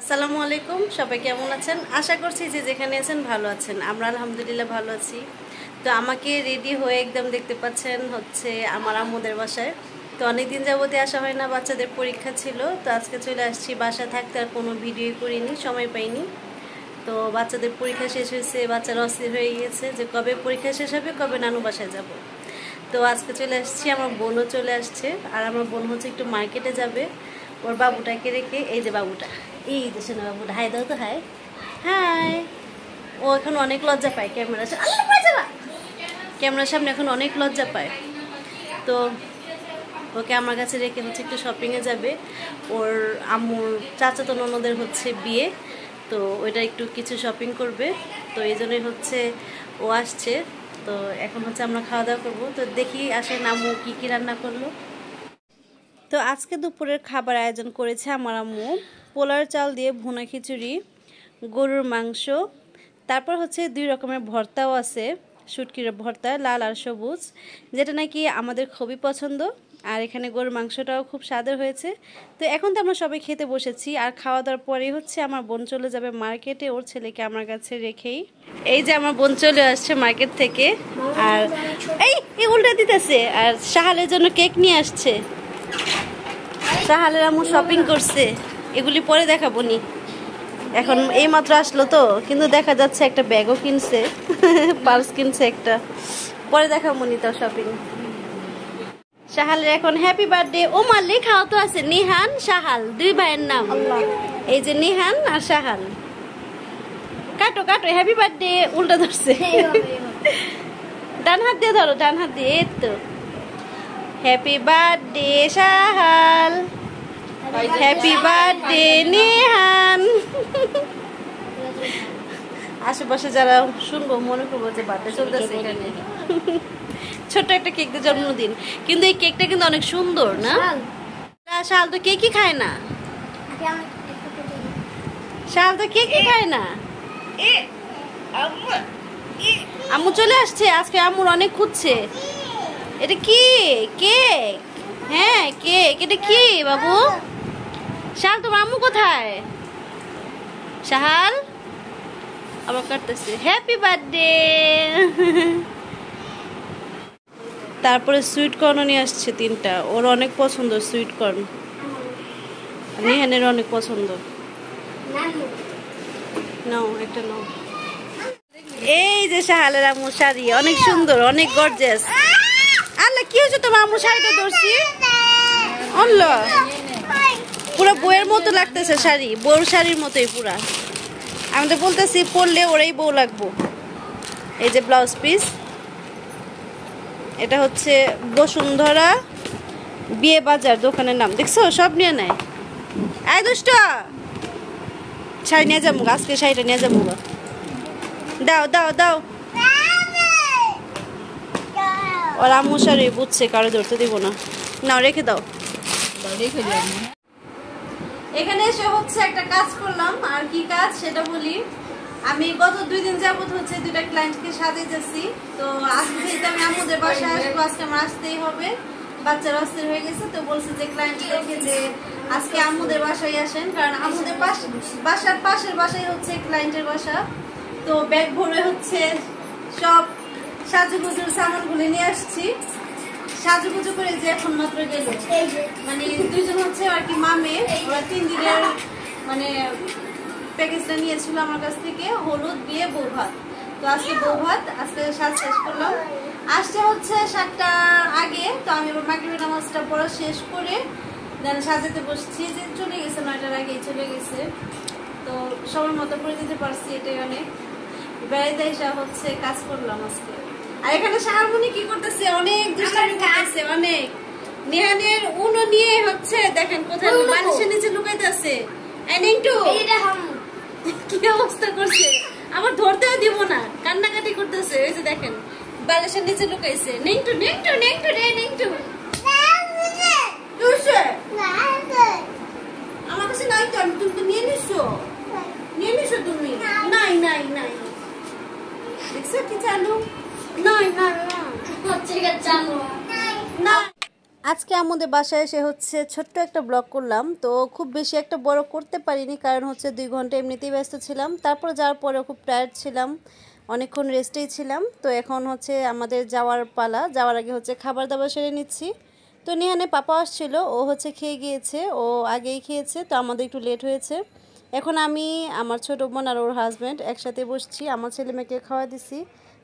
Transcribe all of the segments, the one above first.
আসসালামু আলাইকুম, সবাই কেমন আছেন? আশা করছি যে যেখানে আছেন ভালো আছেন। আমরা আলহামদুলিল্লাহ ভালো আছি। তো আমাকে রেডি হয়ে একদম দেখতে পাচ্ছেন হচ্ছে আমার আম্মুদের বাসায়। তো অনেকদিন যাবতে আসা হয় না, বাচ্চাদের পরীক্ষা ছিল। তো আজকে চলে আসছি, বাসা থাকতে আর কোনো ভিডিওই করিনি, সময় পাইনি। তো বাচ্চাদের পরীক্ষা শেষ হয়েছে, বাচ্চারা অস্থির হয়ে গিয়েছে যে কবে পরীক্ষা শেষ হবে, কবে নানু বাসায় যাব। তো আজকে চলে আসছি, আমার বোনও চলে আসছে। আর আমার বোন হচ্ছে একটু মার্কেটে যাবে ওর বাবুটাকে রেখে। এই যে বাবুটা, এই যে শোনো বাবুটা, হাই দাও তো, হাই হাই। ও এখন অনেক লজ্জা পায় ক্যামেরার সামনে, ক্যামেরার সামনে এখন অনেক লজ্জা পায়। তো ওকে আমার কাছে রেখে হচ্ছে একটু শপিংয়ে যাবে। ওর আম্মুর চাচাতো ননদের হচ্ছে বিয়ে, তো ওইটা একটু কিছু শপিং করবে। তো এই জন্যই হচ্ছে ও আসছে। তো এখন হচ্ছে আমরা খাওয়া দাওয়া করবো। তো দেখি আসেন আম্মু কী কী রান্না করলো। তো আজকে দুপুরের খাবার আয়োজন করেছে আমার আম্মু। পোলার চাল দিয়ে ভুনা খিচুড়ি, গরুর মাংস, তারপর হচ্ছে 2 রকমের ভর্তাও আছে, শুটকির ভর্তা, লাল আর সবুজ, যেটা নাকি আমাদের খুবই পছন্দ। আর এখানে গরুর মাংসটাও খুব স্বাদের হয়েছে। তো এখন তো আমরা সবাই খেতে বসেছি, আর খাওয়া দাওয়ার পরেই হচ্ছে আমার বোন চলে যাবে মার্কেটে ওর ছেলেকে আমার কাছে রেখেই। এই যে আমার বোন চলে আসছে মার্কেট থেকে, আর এই উল্টা দিতেছে, আর শাহালের জন্য কেক নিয়ে আসছে। শাহালের আম্মু শপিং করছে, এগুলি পরে দেখাবো নি, এখন এই মাত্র আসলো তো। কিন্তু দেখা যাচ্ছে একটা ব্যাগও কিনছে, পার্স কিনছে একটা, পরে দেখাবো নি তার শপিং। শাহালের এখন হ্যাপি বার্থডে। ও মা লেখাও তো আছে, নিহান শাহাল, 2 ভাইয়ের নাম। এই যে নিহান আর শাহাল। কাটো কাটো, হ্যাপি বার্থডে। উল্টা ধরছে, ডান হাত দিয়ে ধরো, ডান হাত দিয়ে। এই তো happy birthday Shahal, happy birthday Nihan. আশেপাশে যারা শুনবো মনে করবো যে বার্থডে চলতেছে এখানে। ছোট্ট একটা কেক দিয়ে জন্মদিন, কিন্তু এই কেকটা কিন্তু অনেক সুন্দর না? শাল তো কেকই খায় না, শাল তো কেকই খায় না। আম্মু চলে আসছে, আজকে আম্মুর অনেক খুঁজছে। এটা কি কেক? হ্যাঁ কেক। এটা কি বাবু? শাল তোমার আম্মু কোথায়? শাহাল আবার কাটতেছে, হ্যাপি বার্থডে। তারপরে সুইট কর্নও নিয়ে আসছে 3টা, ওর অনেক পছন্দ সুইট কর্ন, নিহানের অনেক পছন্দ। নাও একটা নাও। এই যে শাহালের আম্মু শাড়ি, অনেক সুন্দর, অনেক গর্জিয়াস। আল্লাহ কি হয়েছে তোমার আম্মু শাড়িটা ধরছি? আল্লাহ পুরো বউয়ের মতো লাগতেছে শাড়ি, বউর শাড়ির মতোই পুরা। আমি তো বলতেছি পরলে ওরাই বউ লাগবো। এই যে ব্লাউজ পিস, এটা হচ্ছে বসুন্ধরা বিয়ে বাজার দোকানের নাম, দেখছো? সব নিয়ে নেয়। এই দুষ্ট, শাড়ি নিয়ে যাবো, আজকে শাড়িটা নিয়ে যাবো। দাও দাও দাও। ওর আম্মু শাড়ি বুঝছে, কারো ধরতে দিব না, নাও রেখে দাও। এখানে এসে হচ্ছে একটা কাজ করলাম, আর কি কাজ সেটা বলি। আমি গত 2 দিন যাবত হচ্ছে 2টা ক্লায়েন্টকে সাজিয়ে যাচ্ছি। তো আজকে যেহেতু আমি আম্মুদের বাসায় আসবো, আজকে আমার আসতেই হবে। বাচ্চারা অস্থির হয়ে গেছে, তো বলছে যে ক্লায়েন্ট দেখে যে আজকে আম্মুদের বাসায় আসেন, কারণ আম্মুদের বাসার পাশের বাসায় হচ্ছে ক্লায়েন্টের বাসা। তো ব্যাগ ভরে হচ্ছে সব সাজুগুজুর সামানগুলো নিয়ে আসছি। সাজুগুজু করে যে এখন মাত্র গেল, মানে 2 জন হচ্ছে আর কি মামে, ওরা 3 দিনের মানে প্যাকেজটা নিয়েছিল আমার কাছ থেকে, হলুদ বিয়ে বউ ভাত। তো আজকে বউ ভাত, আজকে সাজ শেষ করলাম। আসছে হচ্ছে 7টার আগে। তো আমি এবার মাগরিবের নামাজটা পড়া শেষ করে দেন সাজাতে বসছি, যে চলে গেছে 9টার আগেই চলে গেছে। তো সবার মতো করে দিতে পারছি, এটাই অনেক। বেড়াইতে এসে হচ্ছে কাজ করলাম আজকে। আর এখানে শাহারমণি কি করতেছে, অনেক দুষ্টামি করতেছে, অনেক। নিহানের উনো নিয়ে হচ্ছে দেখেন কোথায় মানুষের নিচে লুকাইতেছে। কি অবস্থা করছে, আমার ধরতেও দিব না, কান্নাকাটি করতেছে। এই যে দেখেন বালিশের নিচে লুকাইছে। নেংটু নেংটু নেংটু রে নেংটু, আমার কাছে নাই তো, আমি তুমি তো নিয়ে নিছো, নিয়ে নিছো তুমি। নাই নাই নাই, দেখছো কি চালু? নাই না হচ্ছে চালু না। আজকে আমাদের বাসায় এসে হচ্ছে ছোট্ট একটা ব্লগ করলাম, তো খুব বেশি একটা বড় করতে পারিনি কারণ হচ্ছে 2 ঘন্টা এমনিতেই ব্যস্ত ছিলাম। তারপর যাওয়ার পরে খুব টায়ার্ড ছিলাম, অনেকক্ষণ রেস্টেই ছিলাম। তো এখন হচ্ছে আমাদের যাওয়ার পালা, যাওয়ার আগে হচ্ছে খাবার দাবার সেরে নিচ্ছি। তো নিহানে পাপা আসছিল, ও হচ্ছে খেয়ে গিয়েছে, ও আগেই খেয়েছে, তো আমাদের একটু লেট হয়েছে। এখন আমি, আমার ছোটো বোন আর ওর হাজব্যান্ড একসাথে বসছি, আমার ছেলে মেয়েকে খাওয়া দিছি।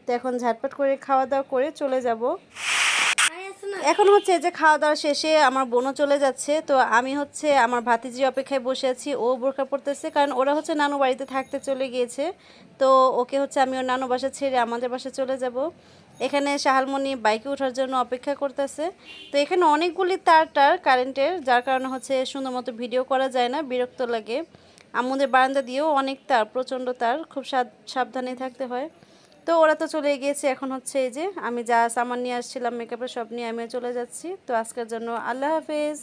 তো এখন ঝটপট করে খাওয়া দাওয়া করে চলে যাব। এখন হচ্ছে যে খাওয়া দাওয়া শেষে আমার বোনও চলে যাচ্ছে, তো আমি হচ্ছে আমার ভাতিজির অপেক্ষায় বসে আছি। ও বোরকা পড়তেছে কারণ ওরা হচ্ছে নানু বাড়িতে থাকতে চলে গিয়েছে। তো ওকে হচ্ছে আমি ওর নানু বাসা ছেড়ে আমাদের বাসায় চলে যাব। এখানে শাহালমণি বাইকে ওঠার জন্য অপেক্ষা করতেছে। তো এখানে অনেকগুলি তার কারেন্টের, যার কারণে হচ্ছে সুন্দর মতো ভিডিও করা যায় না, বিরক্ত লাগে। আমাদের বারান্দা দিয়েও অনেক তার, প্রচণ্ড তার, খুব সাবধানে থাকতে হয়। তো ওরা তো চলে গিয়েছে, এখন হচ্ছে এই যে আমি যা সামান নিয়ে আসছিলাম মেকআপের সব নিয়ে আমিও চলে যাচ্ছি। তো আজকের জন্য আল্লাহ হাফেজ।